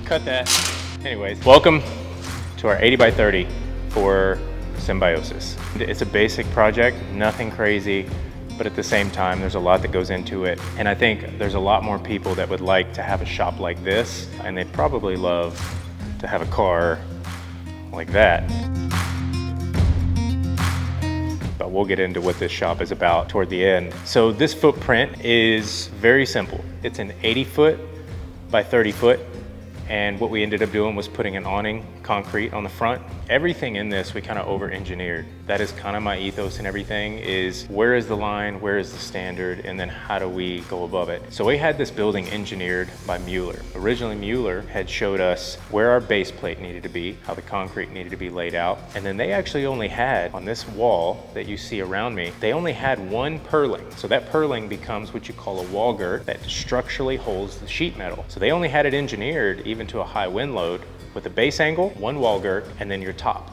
cut that. Anyways, welcome to our 80 by 30 for Symbiosis. It's a basic project, nothing crazy, but at the same time, there's a lot that goes into it. And I think there's a lot more people that would like to have a shop like this, and they'd probably love to have a car like that. But we'll get into what this shop is about toward the end. So this footprint is very simple. It's an 80 foot by 30 foot. And what we ended up doing was putting an awning concrete on the front. Everything in this, we kind of over-engineered. That is kind of my ethos and everything, is where is the line, where is the standard, and then how do we go above it? So we had this building engineered by Mueller. Originally, Mueller had showed us where our base plate needed to be, how the concrete needed to be laid out. And then they actually only had, on this wall that you see around me, they only had one purling. So that purling becomes what you call a wall girt that structurally holds the sheet metal. So they only had it engineered even to a high wind load with a base angle, one wall girt, and then your top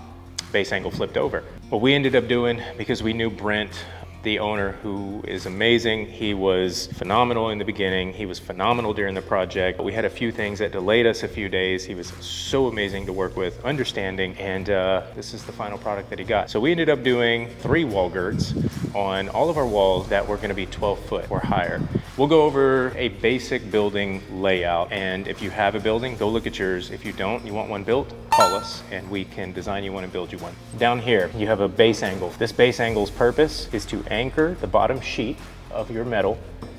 base angle flipped over. What we ended up doing, because we knew Brent, the owner, who is amazing. He was phenomenal in the beginning. He was phenomenal during the project. We had a few things that delayed us a few days. He was so amazing to work with, understanding, and this is the final product that he got. So we ended up doing 3 wall girts on all of our walls that were gonna be 12 foot or higher. We'll go over a basic building layout, and if you have a building, go look at yours. If you don't, you want one built, call us and we can design you one and build you one. Down here, you have a base angle. This base angle's purpose is to anchor the bottom sheet of your metal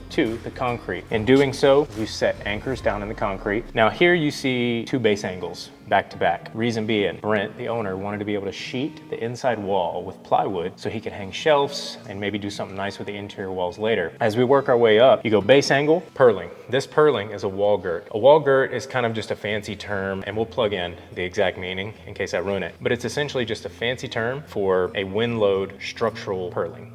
to the concrete. In doing so, you set anchors down in the concrete. Now here you see 2 base angles back to back. Reason being, Brent, the owner, wanted to be able to sheet the inside wall with plywood so he could hang shelves and maybe do something nice with the interior walls later. As we work our way up, you go base angle, purling. This purling is a wall girt. A wall girt is kind of just a fancy term, and we'll plug in the exact meaning in case I ruin it. But it's essentially just a fancy term for a wind load structural purling.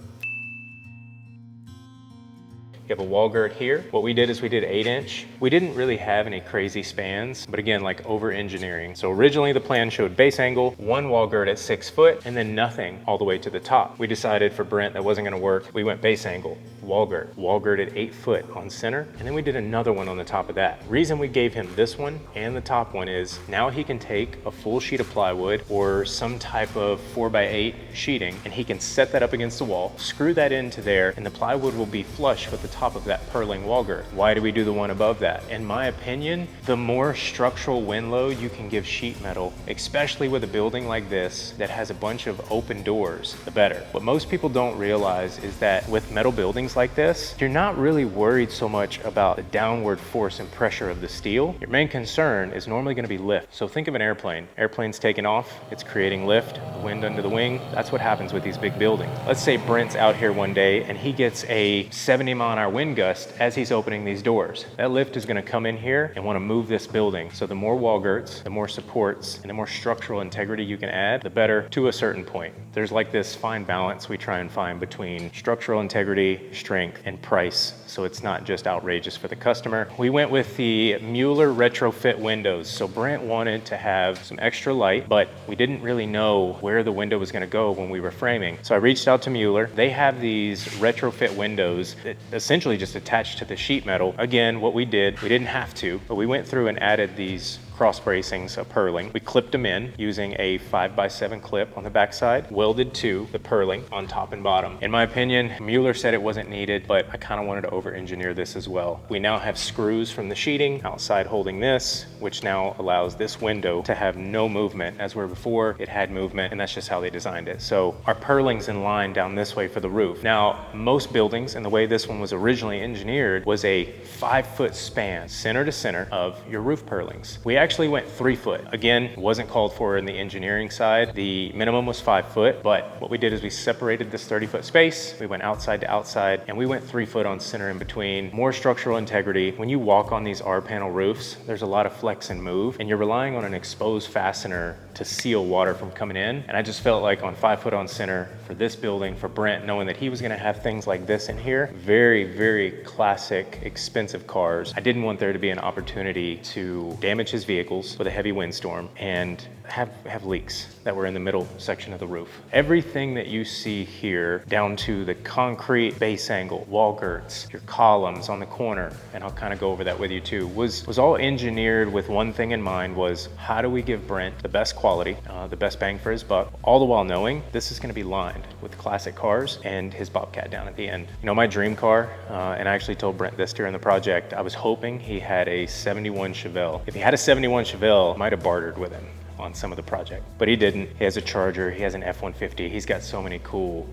You have a wall girt here. What we did is we did 8-inch. We didn't really have any crazy spans, but again, like over engineering. So originally the plan showed base angle, 1 wall girt at 6 foot, and then nothing all the way to the top. We decided for Brent that wasn't gonna work. We went base angle, wall girt at 8 foot on center, and then we did another one on the top of that. Reason we gave him this one and the top one is now he can take a full sheet of plywood or some type of 4x8 sheeting, and he can set that up against the wall, screw that into there, and the plywood will be flush with the top of that purling wall girt. Why do we do the one above that? In my opinion, the more structural wind load you can give sheet metal, especially with a building like this that has a bunch of open doors, the better. What most people don't realize is that with metal buildings like this, you're not really worried so much about the downward force and pressure of the steel. Your main concern is normally going to be lift. So think of an airplane. Airplane's taking off, it's creating lift, wind under the wing. That's what happens with these big buildings. Let's say Brent's out here one day and he gets a 70-mile-an-hour wind gust as he's opening these doors. That lift is going to come in here and want to move this building. So the more wall girts, the more supports, and the more structural integrity you can add, the better to a certain point. There's like this fine balance we try and find between structural integrity, strength, and price, so it's not just outrageous for the customer. We went with the Mueller Retrofit windows. So Brent wanted to have some extra light, but we didn't really know where the window was going to go when we were framing. So I reached out to Mueller. They have these retrofit windows that essentially just attached to the sheet metal. Again, what we did, we didn't have to, but we went through and added these cross bracings of purling. We clipped them in using a 5x7 clip on the backside, welded to the purling on top and bottom. In my opinion, Mueller said it wasn't needed, but I kind of wanted to over-engineer this as well. We now have screws from the sheeting outside holding this, which now allows this window to have no movement, as where before it had movement, and that's just how they designed it. So our purling's in line down this way for the roof. Now, most buildings, and the way this one was originally engineered, was a 5-foot span, center to center, of your roof purlings. We actually went 3 foot. Again, it wasn't called for in the engineering side. The minimum was 5 foot, but what we did is we separated this 30-foot space. We went outside to outside, and we went 3 foot on center in between. More structural integrity. When you walk on these R-panel roofs, there's a lot of flex and move, and you're relying on an exposed fastener to seal water from coming in. And I just felt like on 5 foot on center for this building, for Brent, knowing that he was gonna have things like this in here, very, very classic, expensive cars. I didn't want there to be an opportunity to damage his vehicles with a heavy windstorm and have leaks. that were in the middle section of the roof. Everything that you see here, down to the concrete base angle, wall girts, your columns on the corner, and I'll kind of go over that with you too, was all engineered with one thing in mind: was how do we give Brent the best quality, the best bang for his buck, all the while knowing this is going to be lined with classic cars and his Bobcat down at the end. You know, my dream car, and I actually told Brent this during the project, I was hoping he had a 71 Chevelle. If he had a 71 Chevelle, I might have bartered with him on some of the project, but he didn't. He has a Charger, he has an F-150. He's got so many cool,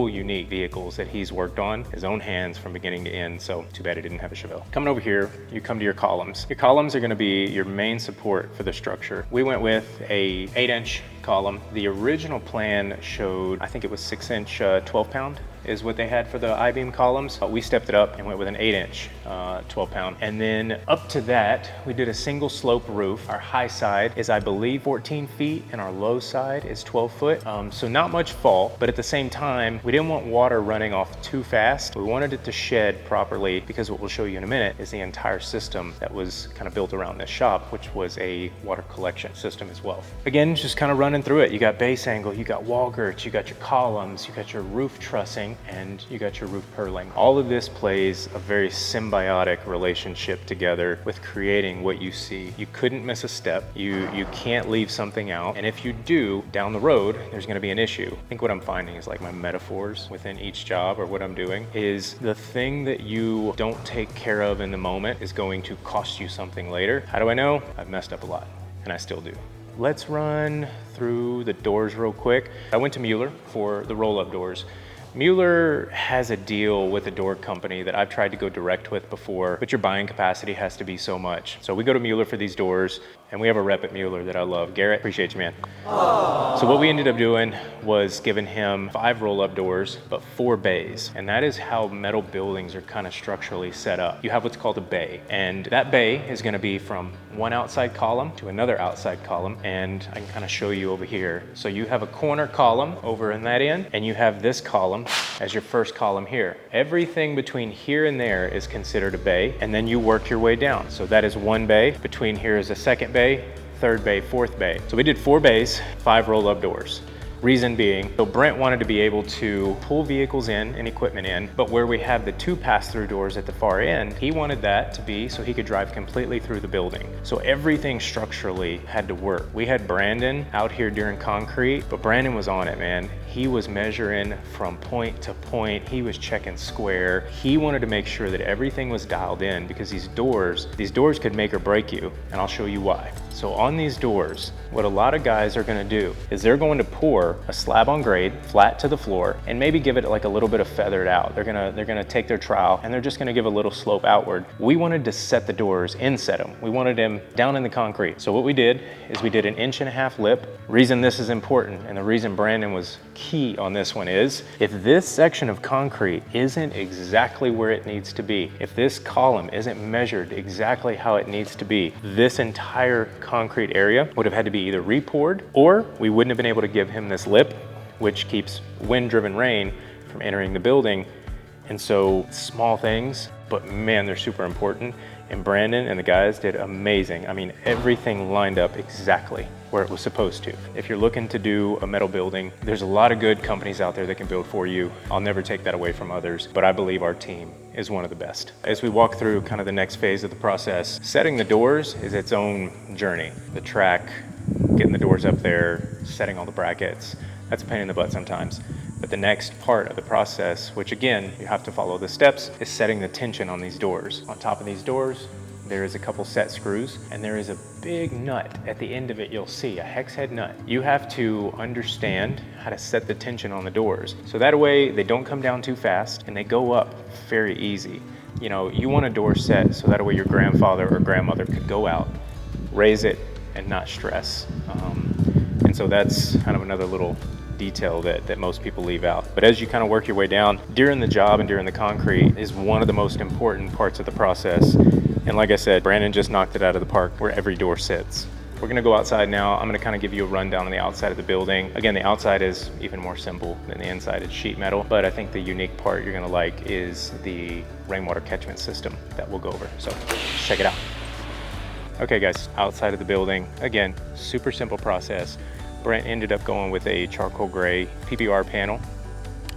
unique vehicles that he's worked on his own hands from beginning to end. So too bad he didn't have a Chevelle. Coming over here, you come to your columns. Your columns are going to be your main support for the structure. We went with a 8-inch column. The original plan showed, I think it was 6-inch 12-pound is what they had for the I-beam columns. We stepped it up and went with an 8-inch 12-pound. And then up to that, we did a single slope roof. Our high side is, I believe, 14 feet, and our low side is 12 foot. So not much fall, but at the same time, we didn't want water running off too fast. We wanted it to shed properly, because what we'll show you in a minute is the entire system that was kind of built around this shop, which was a water collection system as well. Again, just kind of running through it. You got base angle, you got wall girts, you got your columns, you got your roof trussing, and you got your roof purling. All of this plays a very symbiotic relationship together with creating what you see. You couldn't miss a step. You can't leave something out. And if you do, down the road, there's gonna be an issue. I think what I'm finding is, like, my metaphors within each job or what I'm doing is the thing that you don't take care of in the moment is going to cost you something later. How do I know? I've messed up a lot, and I still do. Let's run through the doors real quick. I went to Mueller for the roll-up doors. Mueller has a deal with a door company that I've tried to go direct with before, but your buying capacity has to be so much. So we go to Mueller for these doors, and we have a rep at Mueller that I love. Garrett, appreciate you, man. Aww. So what we ended up doing was giving him 5 roll-up doors, but 4 bays. And that is how metal buildings are kind of structurally set up. You have what's called a bay, and that bay is gonna be from one outside column to another outside column, and I can kind of show you over here. So you have a corner column over in that end, and you have this column as your first column here. Everything between here and there is considered a bay, and then you work your way down. So that is one bay. Between here is a second bay, third bay, fourth bay. So we did 4 bays, 5 roll-up doors. Reason being, so Brent wanted to be able to pull vehicles in and equipment in, but where we have the 2 pass-through doors at the far end, he wanted that to be so he could drive completely through the building. So everything structurally had to work. We had Brandon out here during concrete, but Brandon was on it, man. He was measuring from point to point. He was checking square. He wanted to make sure that everything was dialed in, because these doors could make or break you, and I'll show you why. So on these doors, what a lot of guys are gonna do is they're going to pour a slab on grade, flat to the floor, and maybe give it like a little bit of feathered out. They're gonna take their trowel, and they're just gonna give a little slope outward. We wanted to set the doors, inset them. We wanted them down in the concrete. So what we did is we did an 1.5-inch lip. Reason this is important, and the reason Brandon was key on this one, is if this section of concrete isn't exactly where it needs to be, if this column isn't measured exactly how it needs to be, this entire concrete area would have had to be either re-poured, or we wouldn't have been able to give him this lip, which keeps wind-driven rain from entering the building. And so, small things, but man, they're super important. And Brandon and the guys did amazing. I mean, everything lined up exactly where it was supposed to. If you're looking to do a metal building, there's a lot of good companies out there that can build for you. I'll never take that away from others, but I believe our team is one of the best. As we walk through kind of the next phase of the process, setting the doors is its own journey. The track, getting the doors up there, setting all the brackets, that's a pain in the butt sometimes. But the next part of the process, which again, you have to follow the steps, is setting the tension on these doors. On top of these doors, there is a couple set screws, and there is a big nut at the end of it. You'll see a hex head nut. You have to understand how to set the tension on the doors, so that way they don't come down too fast and they go up very easy. You know, you want a door set so that way your grandfather or grandmother could go out, raise it, and not stress. And so that's kind of another little detail that most people leave out. But as you kind of work your way down, during the job and during the concrete is one of the most important parts of the process. And like I said, Brandon just knocked it out of the park where every door sits. We're gonna go outside now. I'm gonna kind of give you a rundown on the outside of the building. Again, the outside is even more simple than the inside. It's sheet metal, but I think the unique part you're gonna like is the rainwater catchment system that we'll go over. So check it out. Okay guys, outside of the building, again, super simple process. Brent ended up going with a charcoal gray PBR panel.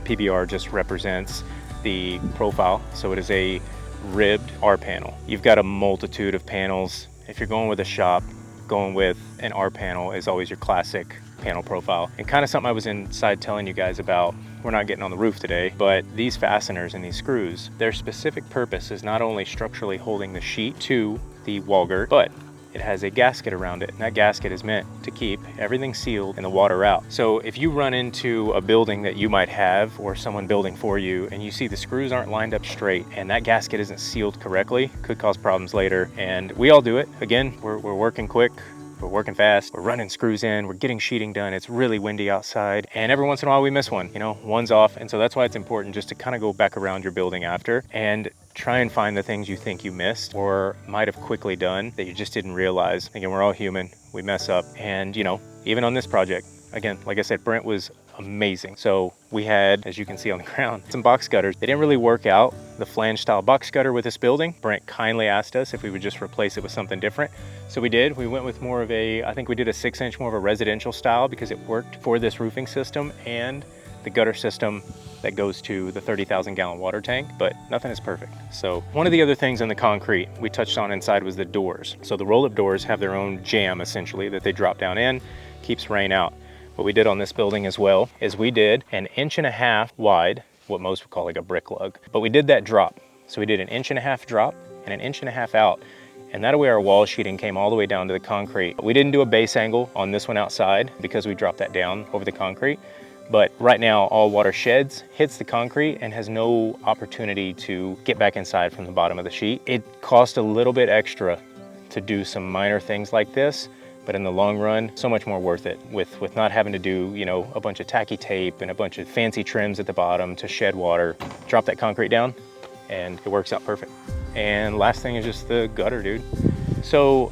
PBR just represents the profile, so it is a ribbed R panel. You've got a multitude of panels. If you're going with a shop, going with an R panel is always your classic panel profile. And kind of something I was inside telling you guys about, we're not getting on the roof today, but these fasteners and these screws, their specific purpose is not only structurally holding the sheet to the wall girt, but it has a gasket around it, and that gasket is meant to keep everything sealed and the water out. So if you run into a building that you might have, or someone building for you, and you see the screws aren't lined up straight and that gasket isn't sealed correctly, could cause problems later. And we all do it. Again, we're working quick, we're working fast, we're running screws in, we're getting sheeting done, it's really windy outside, and every once in a while we miss one, you know, one's off. And so that's why it's important just to kind of go back around your building after and try and find the things you think you missed or might have quickly done that you just didn't realize. Again, we're all human, we mess up. And you know, even on this project, again, like I said, Brent was amazing. So we had, as you can see on the ground, some box gutters. They didn't really work out, the flange style box gutter with this building. Brent kindly asked us if we would just replace it with something different. So we did. We went with more of a, I think we did a 6-inch, more of a residential style, because it worked for this roofing system and the gutter system that goes to the 30,000 gallon water tank, but nothing is perfect. So one of the other things in the concrete we touched on inside was the doors. So the roll-up doors have their own jamb essentially that they drop down in, keeps rain out. What we did on this building as well is we did an 1.5 inch wide, what most would call like a brick lug, but we did that drop. So we did an 1.5 inch drop and an 1.5 inch out. And that way our wall sheeting came all the way down to the concrete. We didn't do a base angle on this one outside because we dropped that down over the concrete. But right now, all water sheds, hits the concrete, and has no opportunity to get back inside from the bottom of the sheet. It cost a little bit extra to do some minor things like this, but in the long run, so much more worth it with not having to do, you know, a bunch of tacky tape and a bunch of fancy trims at the bottom to shed water. Drop that concrete down, and it works out perfect. And last thing is just the gutter, dude. So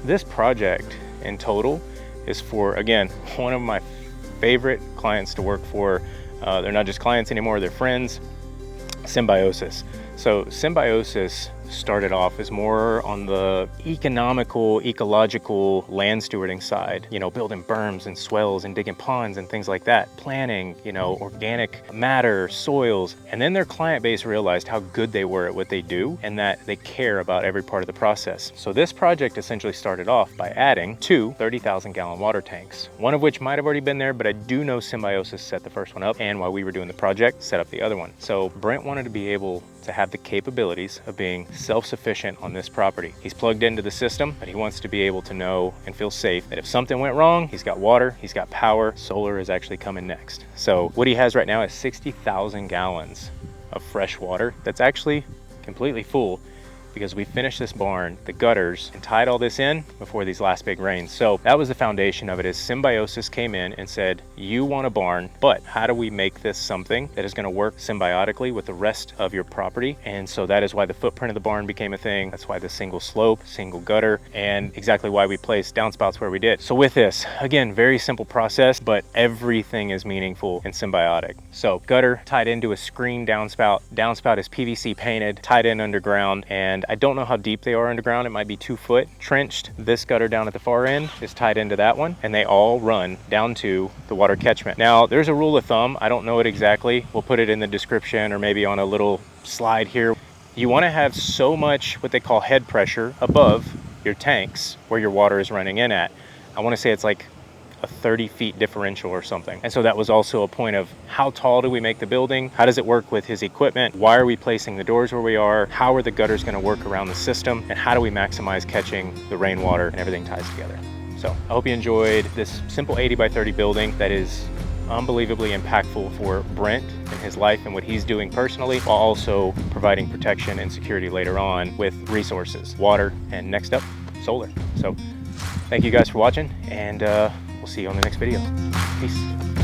this project in total is for, again, one of my favorite clients to work for. They're not just clients anymore, they're friends. Symbiosis. So Symbiosis started off as more on the economical, ecological land stewarding side, you know, building berms and swells and digging ponds and things like that, planning, you know, organic matter, soils. And then their client base realized how good they were at what they do and that they care about every part of the process. So this project essentially started off by adding 2 30,000 gallon water tanks, one of which might have already been there, but I do know Symbiosis set the first one up, and while we were doing the project, set up the other one. So Brent wanted to be able to have the capabilities of being self-sufficient on this property. He's plugged into the system, but he wants to be able to know and feel safe that if something went wrong, he's got water, he's got power, solar is actually coming next. So what he has right now is 60,000 gallons of fresh water that's actually completely full, because we finished this barn, the gutters, and tied all this in before these last big rains. So that was the foundation of it. Is Symbiosis came in and said, you want a barn, but how do we make this something that is going to work symbiotically with the rest of your property? And so that is why the footprint of the barn became a thing. That's why the single slope, single gutter, and exactly why we placed downspouts where we did. So with this, again, very simple process, but everything is meaningful and symbiotic. So gutter tied into a screen downspout. Downspout is PVC painted, tied in underground, and I don't know how deep they are underground. It might be 2 foot. Trenched. This gutter down at the far end is tied into that one, and they all run down to the water catchment. Now, there's a rule of thumb. I don't know it exactly. We'll put it in the description or maybe on a little slide here. You want to have so much what they call head pressure above your tanks where your water is running in at. I want to say it's like a 30 feet differential or something. And so that was also a point of how tall do we make the building? How does it work with his equipment? Why are we placing the doors where we are? How are the gutters going to work around the system? And how do we maximize catching the rainwater? And everything ties together. So I hope you enjoyed this simple 80 by 30 building that is unbelievably impactful for Brent and his life and what he's doing personally, while also providing protection and security later on with resources, water, and next up, solar. So thank you guys for watching, and we'll see you on the next video. Peace.